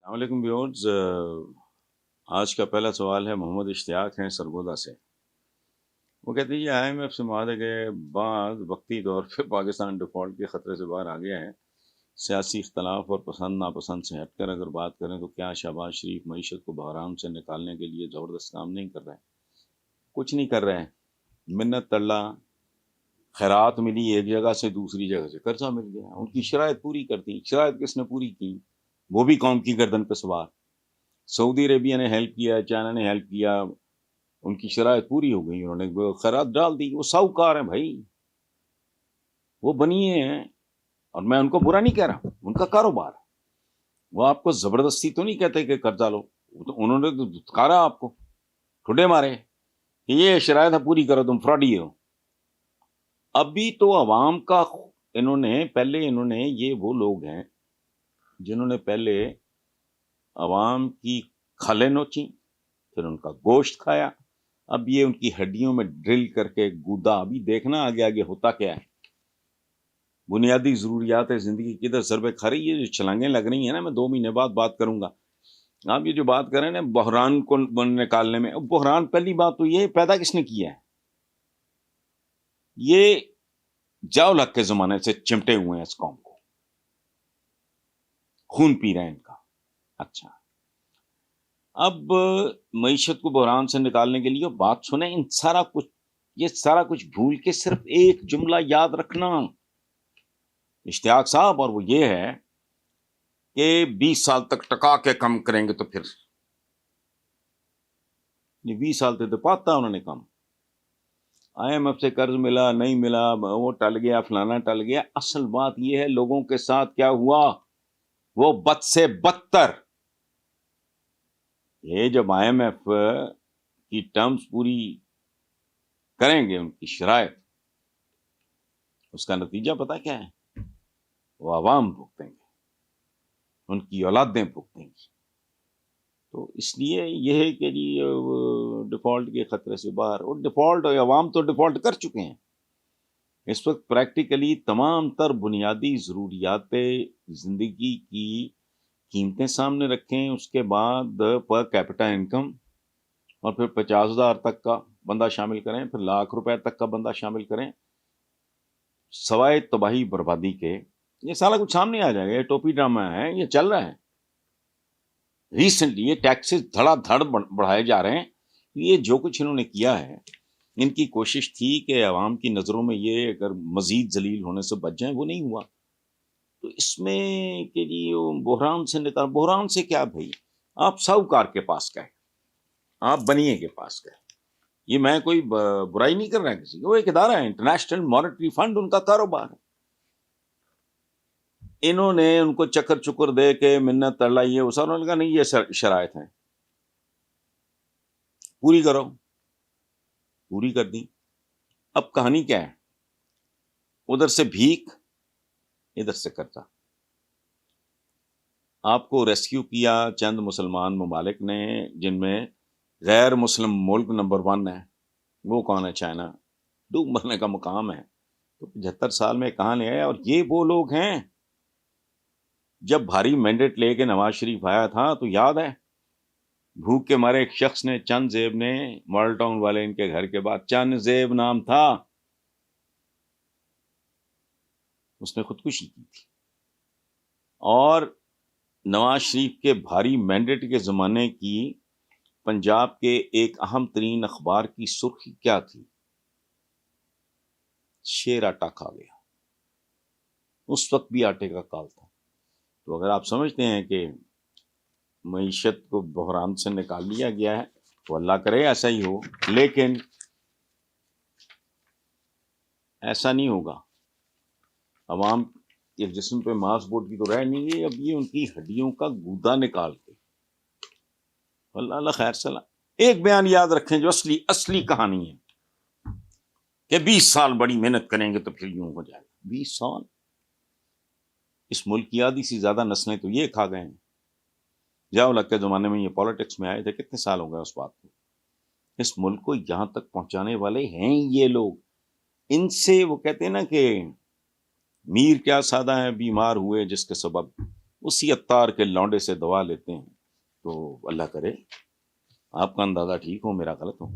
السلام علیکم ویورز، آج کا پہلا سوال ہے محمد اشتیاق ہیں سرگودا سے۔ وہ کہتے ہیں یہ آئی ایم ایف سے معاہدے کے بعد وقتی طور پہ پاکستان ڈیفالٹ کے خطرے سے باہر آ گیا ہے۔ سیاسی اختلاف اور پسند ناپسند سے ہٹ کر اگر بات کریں تو کیا شہباز شریف معیشت کو بحران سے نکالنے کے لیے زبردست کام نہیں کر رہے؟ کچھ نہیں کر رہے ہیں۔ منت تڑلا، خیرات ملی ایک جگہ سے دوسری جگہ سے، قرضہ مل گیا، ان کی شرائط پوری کر دی۔ شرائط کس نے پوری کی؟ وہ بھی قوم کی گردن پہ سوار۔ سعودی عربیہ نے ہیلپ کیا، چائنا نے ہیلپ کیا، ان کی شرائط پوری ہو گئی، انہوں نے خیرات ڈال دی۔ وہ ساہوکار ہیں بھائی، وہ بنیے ہیں، اور میں ان کو برا نہیں کہہ رہا، ان کا کاروبار ہے۔ وہ آپ کو زبردستی تو نہیں کہتے کہ قرضہ لو، انہوں نے تو دھتکارا آپ کو، ٹھڈے مارے کہ یہ شرائط پوری کرو، تم فراڈی ہو۔ ابھی تو عوام کا انہوں نے یہ وہ لوگ ہیں جنہوں نے پہلے عوام کی کھلیں نوچی، پھر ان کا گوشت کھایا، اب یہ ان کی ہڈیوں میں ڈرل کر کے گودا۔ ابھی دیکھنا آگے آگے ہوتا کیا ہے۔ بنیادی ضروریات زندگی کدھر سر پہ کھا رہی ہے، جو چھلانگیں لگ رہی ہیں نا، میں 2 مہینے بعد بات کروں گا۔ آپ یہ جو بات کریں نا بحران کو نکالنے میں، بحران پہلی بات تو یہ پیدا کس نے کیا ہے؟ یہ جاؤ لگ کے زمانے سے چمٹے ہوئے ہیں، اس قوم کو خون پی رہے ہیں ان کا۔ اچھا، اب معیشت کو بحران سے نکالنے کے لیے بات سنیں، یہ سارا کچھ بھول کے صرف ایک جملہ یاد رکھنا اشتیاق صاحب، اور وہ یہ ہے کہ 20 سال تک ٹکا کے کم کریں گے تو پھر 20 سال تک تو پاتا انہوں نے کم۔ آئی ایم ایف سے قرض ملا نہیں ملا، وہ ٹل گیا، فلانا ٹل گیا۔ اصل بات یہ ہے لوگوں کے ساتھ کیا ہوا، وہ بد سے بدتر۔ یہ جب آئی ایم ایف کی ٹرمز پوری کریں گے، ان کی شرائط، اس کا نتیجہ پتا کیا ہے؟ وہ عوام بھگتیں گے، ان کی اولادیں بھگتیں گی۔ تو اس لیے یہ ہے کہ جی ڈیفالٹ کے خطرے سے باہر، اور ڈیفالٹ عوام تو ڈیفالٹ کر چکے ہیں اس وقت۔ پریکٹیکلی تمام تر بنیادی ضروریات زندگی کی قیمتیں سامنے رکھیں، اس کے بعد پر کیپٹا انکم، اور پھر 50,000 تک کا بندہ شامل کریں، پھر ₹1,00,000 تک کا بندہ شامل کریں، سوائے تباہی بربادی کے یہ سارا کچھ سامنے آ جائے گا۔ یہ ٹوپی ڈرامہ ہے، یہ چل رہا ہے ریسنٹلی۔ یہ ٹیکسز دھڑا دھڑ بڑھائے جا رہے ہیں۔ یہ جو کچھ انہوں نے کیا ہے، ان کی کوشش تھی کہ عوام کی نظروں میں یہ اگر مزید ذلیل ہونے سے بچ جائیں، وہ نہیں ہوا۔ تو اس میں کہ جی بحران سے نکال، بحران سے کیا بھائی، آپ ساہوکار کے پاس گئے، آپ بنیے کے پاس گئے۔ یہ میں کوئی برائی نہیں کر رہا کسی کو، وہ ایک ادارہ ہے، انٹرنیشنل مانیٹری فنڈ، ان کا کاروبار ہے۔ انہوں نے ان کو چکر چکر دے کے منت تڑلائی ہے، اس انہوں نے کہا نہیں یہ شرائط ہیں، پوری کرو، پوری کر دی۔ اب کہانی کیا ہے؟ ادھر سے بھیک، ادھر سے قرضہ۔ آپ کو ریسکیو کیا چند مسلمان ممالک نے، جن میں غیر مسلم ملک نمبر 1 ہے۔ وہ کون ہے؟ چائنا، ڈوب مرنے کا مقام ہے۔ تو 75 سال میں کہاں لے آیا؟ اور یہ وہ لوگ ہیں، جب بھاری مینڈیٹ لے کے نواز شریف آیا تھا تو یاد ہے، بھوک کے مارے ایک شخص نے، چند زیب نے، ماڈل ٹاؤن والے ان کے گھر کے بعد، چند زیب نام تھا، اس نے خودکشی کی تھی۔ اور نواز شریف کے بھاری مینڈیٹ کے زمانے کی پنجاب کے ایک اہم ترین اخبار کی سرخی کیا تھی؟ شیر آٹا کھا گیا۔ اس وقت بھی آٹے کا کال تھا۔ تو اگر آپ سمجھتے ہیں کہ معیشت کو بحران سے نکال لیا گیا ہے تو اللہ کرے ایسا ہی ہو، لیکن ایسا نہیں ہوگا۔ عوام کے جسم پہ ماس بوٹ کی تو رہ نہیں گئی، اب یہ ان کی ہڈیوں کا گودا نکال کے۔ اللہ خیر صلاح۔ ایک بیان یاد رکھیں جو اصلی کہانی ہے، کہ 20 سال بڑی محنت کریں گے تو پھر یوں ہو جائے گا۔ 20 سال اس ملک کی آدھی سے زیادہ نسلیں تو یہ کھا گئے ہیں۔ جاؤ لگ کے زمانے میں یہ پالیٹکس میں آئے تھے، کتنے سال ہو گئے اس بات کو۔ اس ملک کو یہاں تک پہنچانے والے ہیں یہ لوگ۔ ان سے وہ کہتے ہیں نا کہ میر کیا سادہ ہے، بیمار ہوئے جس کے سبب، اسی عطار کے لونڈے سے دعا لیتے ہیں، تو اللہ کرے آپ کا اندازہ ٹھیک ہو، میرا غلط ہو۔